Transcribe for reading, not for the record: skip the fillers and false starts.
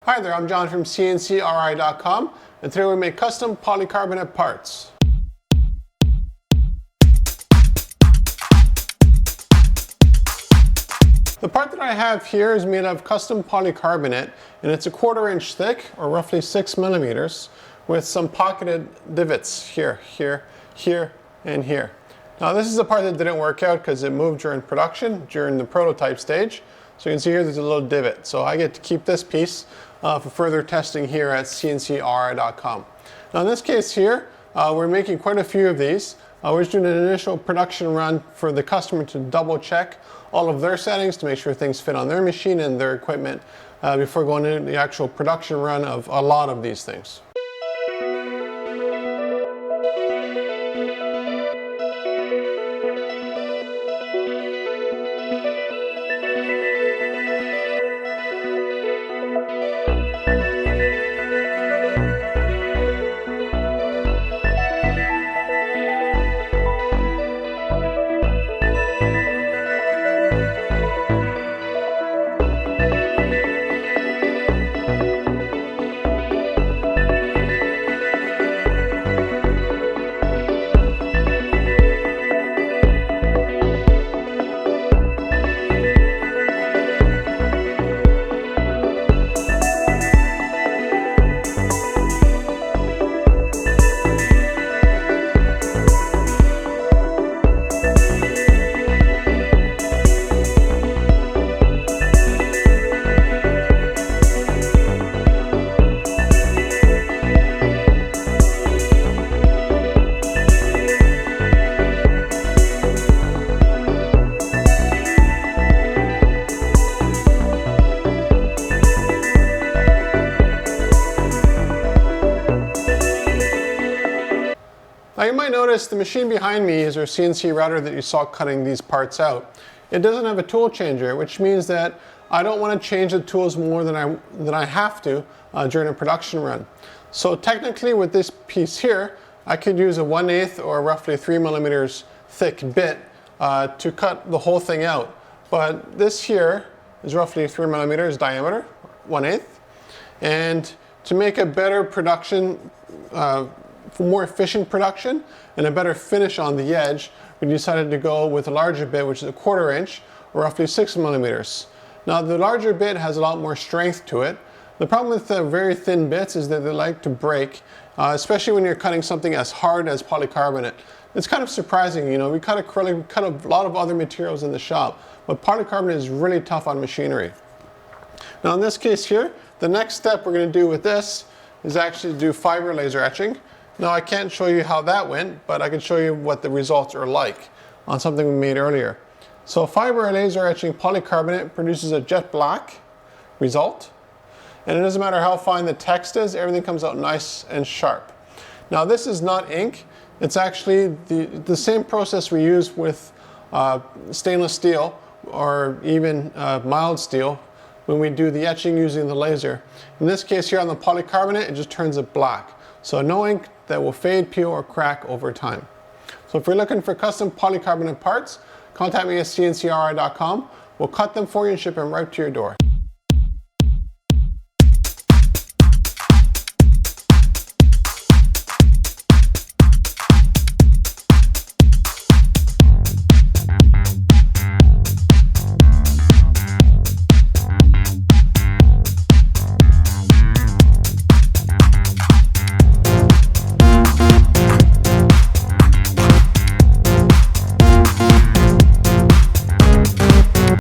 Hi there, I'm John from CNCKing.com, and today we make custom polycarbonate parts. The part that I have here is made of custom polycarbonate, and it's a 1/4 inch thick, or roughly 6 millimeters, with some pocketed divots here, here, here, and here. Now this is the part that didn't work out because it moved during production, during the prototype stage. So you can see here there's a little divot. So I get to keep this piece for further testing here at CNCKing.com. Now in this case here, we're making quite a few of these. We're just doing an initial production run for the customer to double check all of their settings to make sure things fit on their machine and their equipment before going into the actual production run of a lot of these things. Now you might notice the machine behind me is our CNC router that you saw cutting these parts out. It doesn't have a tool changer, which means that I don't want to change the tools more than I have to during a production run. So technically with this piece here, I could use a 1/8 or roughly 3 millimeters thick bit to cut the whole thing out. But this here is roughly 3 millimeters diameter, 1/8. And to make a better production, for more efficient production and a better finish on the edge, we decided to go with a larger bit, which is a 1/4 inch, or roughly 6 millimeters. Now the larger bit has a lot more strength to it. The problem with the very thin bits is that they like to break, especially when you're cutting something as hard as polycarbonate. It's kind of surprising, you know, we cut acrylic, we cut a lot of other materials in the shop, but polycarbonate is really tough on machinery. Now in this case here, the next step we're going to do with this is actually do fiber laser etching. Now I can't show you how that went, but I can show you what the results are like on something we made earlier. So fiber laser etching polycarbonate produces a jet black result, and it doesn't matter how fine the text is, everything comes out nice and sharp. Now this is not ink, it's actually the same process we use with stainless steel or even mild steel when we do the etching using the laser. In this case here on the polycarbonate, it just turns it black. So no ink that will fade, peel, or crack over time. So if you're looking for custom polycarbonate parts, contact me at CNCKing.com. We'll cut them for you and ship them right to your door.